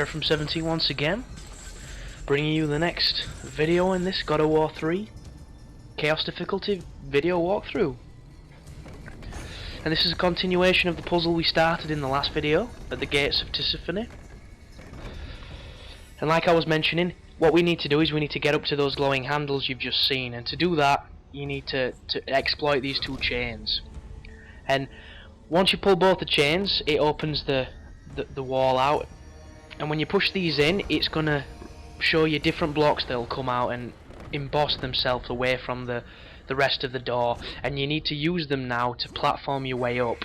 From17 once again, bringing you the next video in this God of War 3 Chaos Difficulty video walkthrough. And this is a continuation of the puzzle we started in the last video, at the Gates of Tisiphone. And like I was mentioning, what we need to do is we need to get up to those glowing handles you've just seen, and to do that you need to exploit these two chains. And once you pull both the chains, it opens the wall out, and when you push these in, it's gonna show you different blocks that'll come out and emboss themselves away from the rest of the door, and you need to use them now to platform your way up.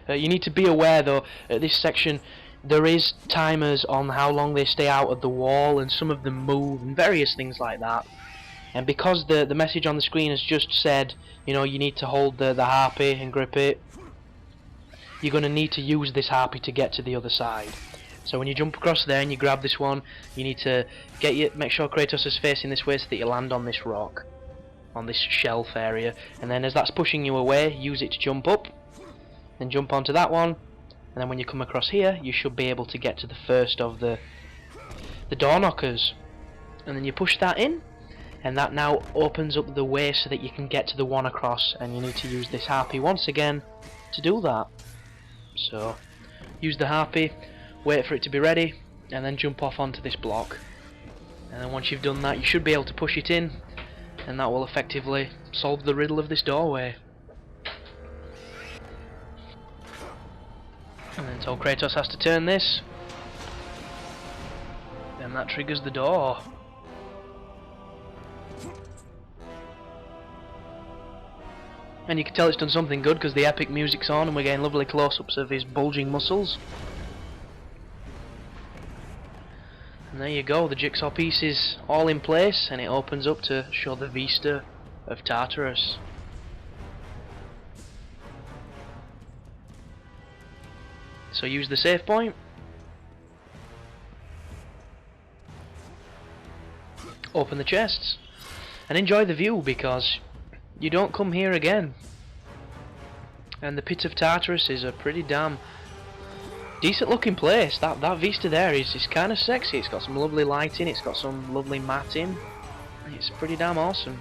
You need to be aware though, at this section there is timers on how long they stay out of the wall, and some of them move and various things like that. And because the message on the screen has just said, you know, you need to hold the harpy and grip it, you're going to need to use this harpy to get to the other side. So when you jump across there and you grab this one, you need to make sure Kratos is facing this way so that you land on this rock, on this shelf area, and then as that's pushing you away, use it to jump up, then jump onto that one, and then when you come across here, you should be able to get to the first of the door knockers, and then you push that in, and that now opens up the way so that you can get to the one across, and you need to use this harpy once again to do that. So use the harpy, wait for it to be ready, and then jump off onto this block, and then once you've done that you should be able to push it in, and that will effectively solve the riddle of this doorway. And then so Kratos has to turn this, and that triggers the door. And you can tell it's done something good because the epic music's on and we're getting lovely close-ups of his bulging muscles. And there you go, the jigsaw piece is all in place, and it opens up to show the vista of Tartarus. So use the save point, open the chests, and enjoy the view, because you don't come here again. And the pit of Tartarus is a pretty damn decent looking place. That vista there is kind of sexy. It's got some lovely lighting, it's got some lovely matting, it's pretty damn awesome.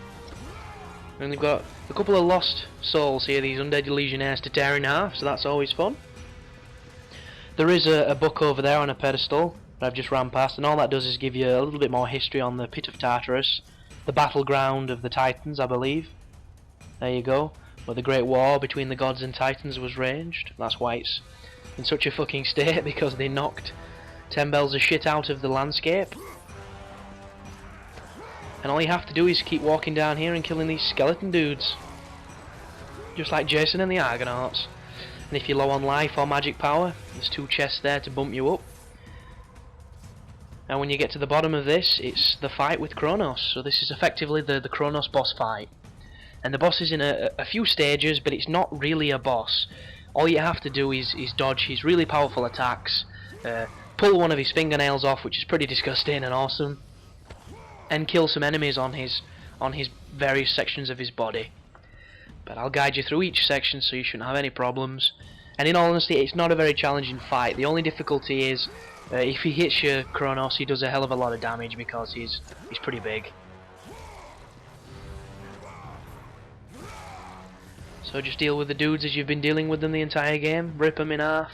And we've got a couple of lost souls here, these undead legionnaires, to tear in half, so that's always fun. There is a book over there on a pedestal that I've just ran past, and all that does is give you a little bit more history on the pit of Tartarus, the battleground of the Titans, I believe. There you go, where the great war between the gods and Titans was raged. That's why it's in such a fucking state, because they knocked 10 bells of shit out of the landscape. And all you have to do is keep walking down here and killing these skeleton dudes, just like Jason and the Argonauts. And if you're low on life or magic power, there's two chests there to bump you up. And when you get to the bottom of this, it's the fight with Kronos. So this is effectively the Kronos boss fight. And the boss is in a few stages, but it's not really a boss. All you have to do is dodge his really powerful attacks, pull one of his fingernails off, which is pretty disgusting and awesome, and kill some enemies on his various sections of his body. But I'll guide you through each section, so you shouldn't have any problems. And in all honesty, it's not a very challenging fight. The only difficulty is if he hits you, Kronos, he does a hell of a lot of damage because he's pretty big. So just deal with the dudes as you've been dealing with them the entire game. Rip them in half,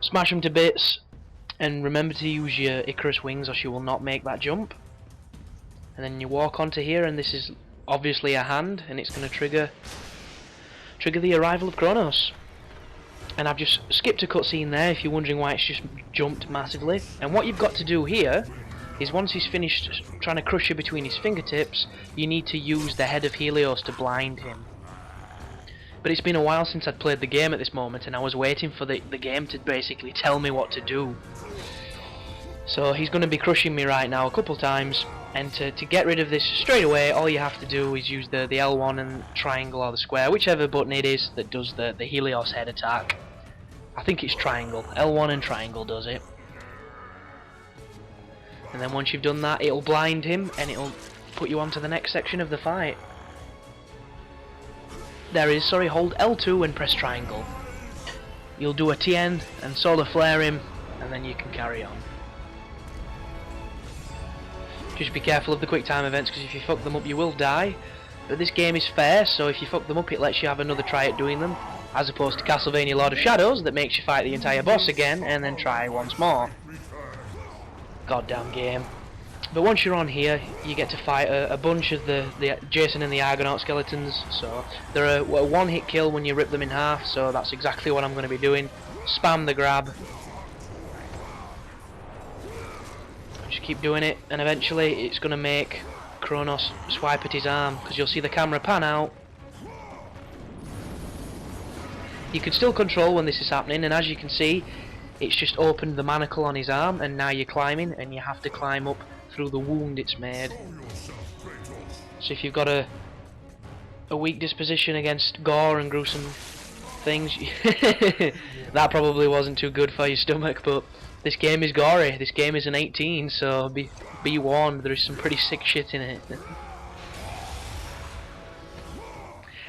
smash them to bits, and remember to use your Icarus wings or you will not make that jump. And then you walk onto here, and this is obviously a hand, and it's going to trigger the arrival of Kronos. And I've just skipped a cutscene there if you're wondering why it's just jumped massively. And what you've got to do here is, once he's finished trying to crush you between his fingertips, you need to use the head of Helios to blind him. But it's been a while since I'd played the game at this moment, and I was waiting for the game to basically tell me what to do. So he's going to be crushing me right now a couple times, and to get rid of this straight away, all you have to do is use the L1 and triangle, or the square, whichever button it is that does the Helios head attack. I think it's triangle. L1 and triangle does it. And then once you've done that, it'll blind him, and it'll put you onto the next section of the fight. There is, hold L2 and press triangle. You'll do a TN and solar flare him, and and then you can carry on. Just be careful of the quick time events, because if you fuck them up you will die. But this game is fair, so if you fuck them up it lets you have another try at doing them, as opposed to Castlevania Lord of Shadows that makes you fight the entire boss again and then try once more. Goddamn game. But once you're on here, you get to fight a bunch of the Jason and the Argonaut skeletons, so they're a one-hit kill when you rip them in half, so that's exactly what I'm going to be doing. Spam the grab. Just keep doing it, and eventually it's going to make Kronos swipe at his arm, because you'll see the camera pan out. You can still control when this is happening, and as you can see, it's just opened the manacle on his arm, and now you're climbing, and you have to climb up through the wound it's made. So if you've got a weak disposition against gore and gruesome things, that probably wasn't too good for your stomach, but this game is gory. This game is an 18, so be warned, there is some pretty sick shit in it.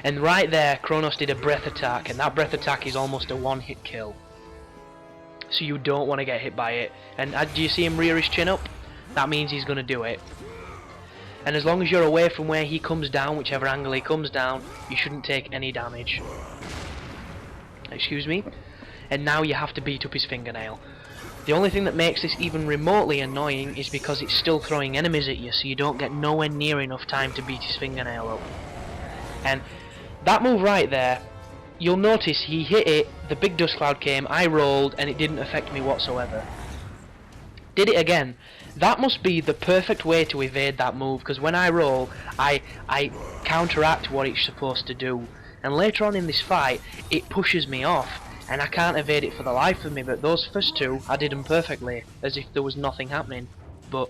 And right there, Kronos did a breath attack, and that breath attack is almost a one-hit kill. So you don't want to get hit by it. And do you see him rear his chin up? That means he's going to do it. And as long as you're away from where he comes down, whichever angle he comes down, you shouldn't take any damage. Excuse me. And now you have to beat up his fingernail. The only thing that makes this even remotely annoying is because it's still throwing enemies at you, so you don't get nowhere near enough time to beat his fingernail up. And that move right there, you'll notice he hit it, the big dust cloud came, I rolled, and it didn't affect me whatsoever. Did it again. That must be the perfect way to evade that move, because when I roll, I counteract what it's supposed to do. And later on in this fight, it pushes me off, and I can't evade it for the life of me, but those first two, I did them perfectly, as if there was nothing happening. But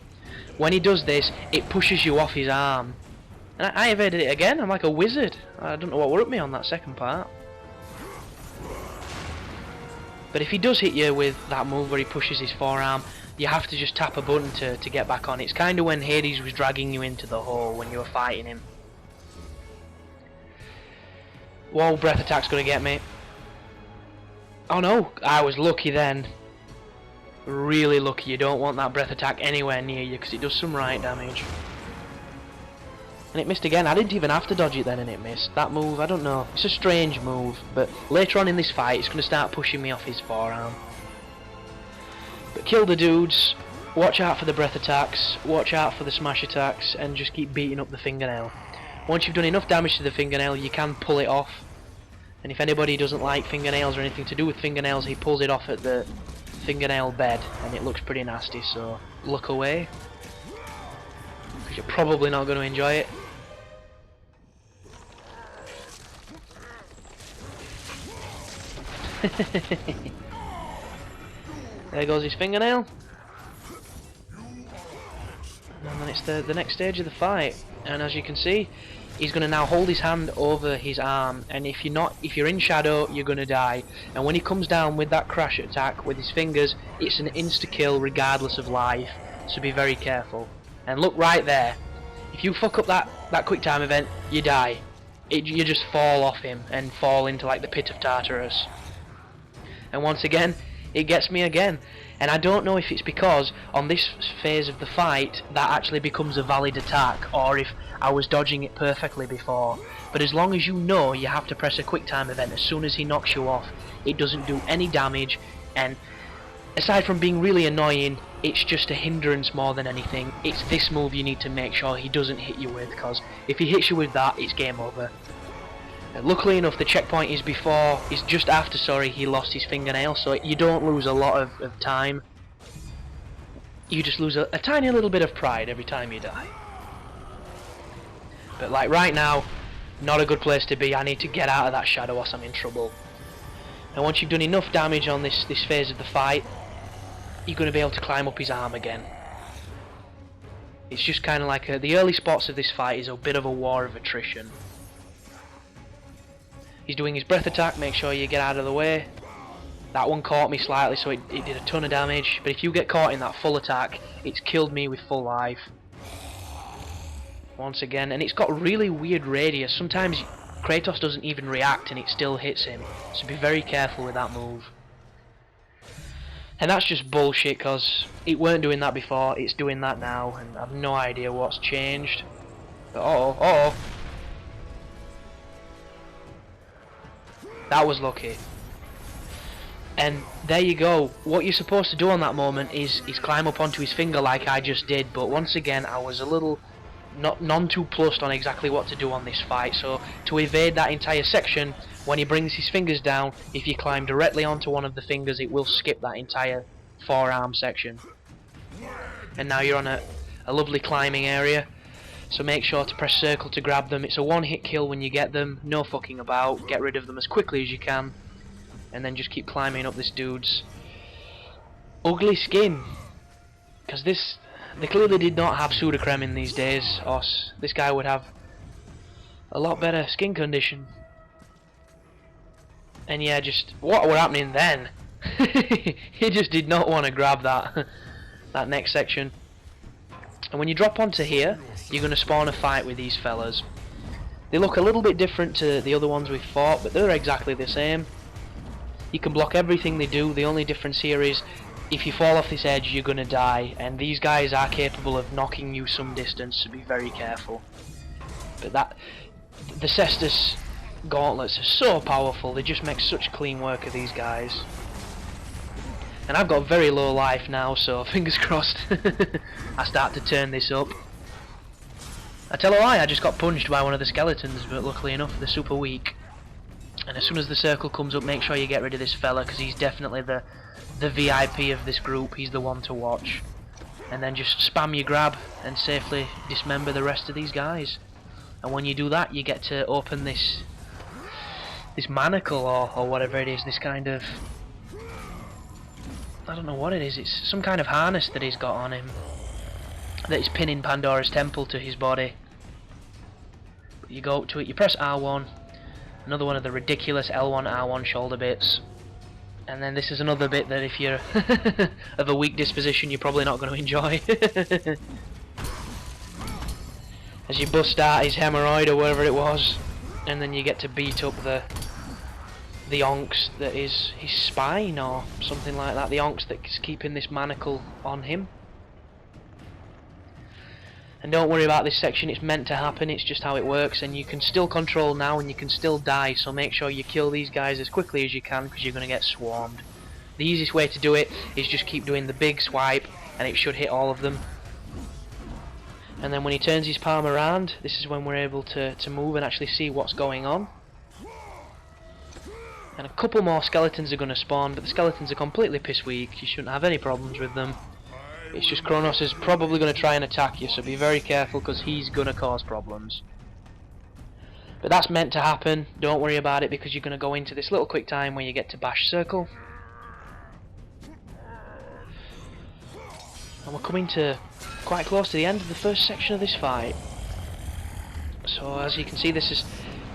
when he does this, it pushes you off his arm. And I evaded it again, I'm like a wizard. I don't know what worked me on that second part. But if he does hit you with that move where he pushes his forearm, you have to just tap a button to get back on. It's kind of when Hades was dragging you into the hole when you were fighting him. Whoa, breath attack's gonna get me. Oh no, I was lucky then. Really lucky. You don't want that breath attack anywhere near you because it does some right damage. And it missed again. I didn't even have to dodge it then and it missed. That move, I don't know. It's a strange move, but later on in this fight it's going to start pushing me off his forearm. But kill the dudes, watch out for the breath attacks, watch out for the smash attacks, and just keep beating up the fingernail. Once you've done enough damage to the fingernail, you can pull it off. And if anybody doesn't like fingernails or anything to do with fingernails, he pulls it off at the fingernail bed, and it looks pretty nasty, so look away. Because you're probably not going to enjoy it. There goes his fingernail. And then it's the next stage of the fight. And as you can see, he's going to now hold his hand over his arm, and if you're in shadow, you're going to die. And when he comes down with that crash attack with his fingers, it's an insta-kill regardless of life, so be very careful. And look right there, if you fuck up that quick time event, you die. You just fall off him and fall into like the pit of Tartarus. And once again, it gets me again. And I don't know if it's because on this phase of the fight that actually becomes a valid attack, or if I was dodging it perfectly before. But as long as you know you have to press a quick time event as soon as he knocks you off, it doesn't do any damage, and aside from being really annoying, it's just a hindrance more than anything. It's this move you need to make sure he doesn't hit you with, because if he hits you with that, it's game over. Luckily enough, the checkpoint is just after, he lost his fingernail, so you don't lose a lot of time. You just lose a tiny little bit of pride every time you die. But like right now, not a good place to be. I need to get out of that shadow or I'm in trouble. And once you've done enough damage on this phase of the fight, you're going to be able to climb up his arm again. It's just kind of like the early spots of this fight is a bit of a war of attrition. He's doing his breath attack, make sure you get out of the way. That one caught me slightly, so it did a ton of damage, but if you get caught in that full attack, it's killed me with full life. Once again, and it's got really weird radius. Sometimes Kratos doesn't even react and it still hits him, so be very careful with that move. And that's just bullshit, because it weren't doing that before, it's doing that now, and I've no idea what's changed. But uh-oh. That was lucky. And there you go. What you're supposed to do on that moment is climb up onto his finger like I just did, but once again I was a little none too plussed on exactly what to do on this fight. So to evade that entire section, when he brings his fingers down, if you climb directly onto one of the fingers, it will skip that entire forearm section. And now you're on a lovely climbing area, so make sure to press circle to grab them. It's a one-hit kill when you get them, no fucking about, get rid of them as quickly as you can, and then just keep climbing up this dude's ugly skin. Because they clearly did not have Sudocrem in these days, or this guy would have a lot better skin condition. And yeah, just what were happening then? He just did not want to grab that next section. And when you drop onto here, you're going to spawn a fight with these fellas. They look a little bit different to the other ones we've fought, but they're exactly the same. You can block everything they do. The only difference here is if you fall off this edge, you're going to die, and these guys are capable of knocking you some distance, so be very careful. But the Cestus gauntlets are so powerful, they just make such clean work of these guys. And I've got very low life now, so fingers crossed I start to turn this up. I tell a lie, I just got punched by one of the skeletons, but luckily enough they're super weak. And as soon as the circle comes up, make sure you get rid of this fella, because he's definitely the VIP of this group. He's the one to watch. And then just spam your grab and safely dismember the rest of these guys. And when you do that, you get to open this manacle or whatever it is, this kind of, I don't know what it is, it's some kind of harness that he's got on him that is pinning Pandora's temple to his body. You go up to it, you press R1, another one of the ridiculous L1 R1 shoulder bits, and then this is another bit that if you're of a weak disposition you're probably not going to enjoy. As you bust out his hemorrhoid or whatever it was, and then you get to beat up the onks that is his spine or something like that, the onks that's keeping this manacle on him. And don't worry about this section, it's meant to happen, it's just how it works, and you can still control now and you can still die, so make sure you kill these guys as quickly as you can because you're going to get swarmed. The easiest way to do it is just keep doing the big swipe and it should hit all of them. And then when he turns his palm around, this is when we're able to move and actually see what's going on. And a couple more skeletons are going to spawn, but the skeletons are completely piss weak, you shouldn't have any problems with them. It's just Kronos is probably going to try and attack you, so be very careful because he's going to cause problems. But that's meant to happen, don't worry about it because you're going to go into this little quick time where you get to bash circle. And we're coming to quite close to the end of the first section of this fight. So as you can see, this is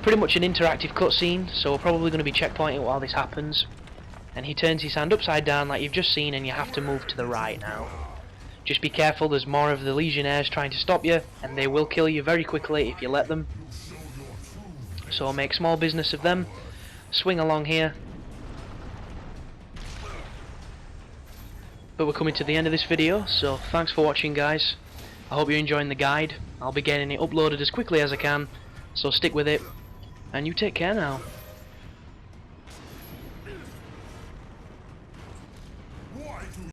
pretty much an interactive cutscene, so we're probably going to be checkpointing while this happens. And he turns his hand upside down like you've just seen, and you have to move to the right now. Just be careful, there's more of the Legionnaires trying to stop you, and they will kill you very quickly if you let them. So make small business of them, swing along here. But we're coming to the end of this video, so thanks for watching guys. I hope you're enjoying the guide. I'll be getting it uploaded as quickly as I can, so stick with it, and you take care now.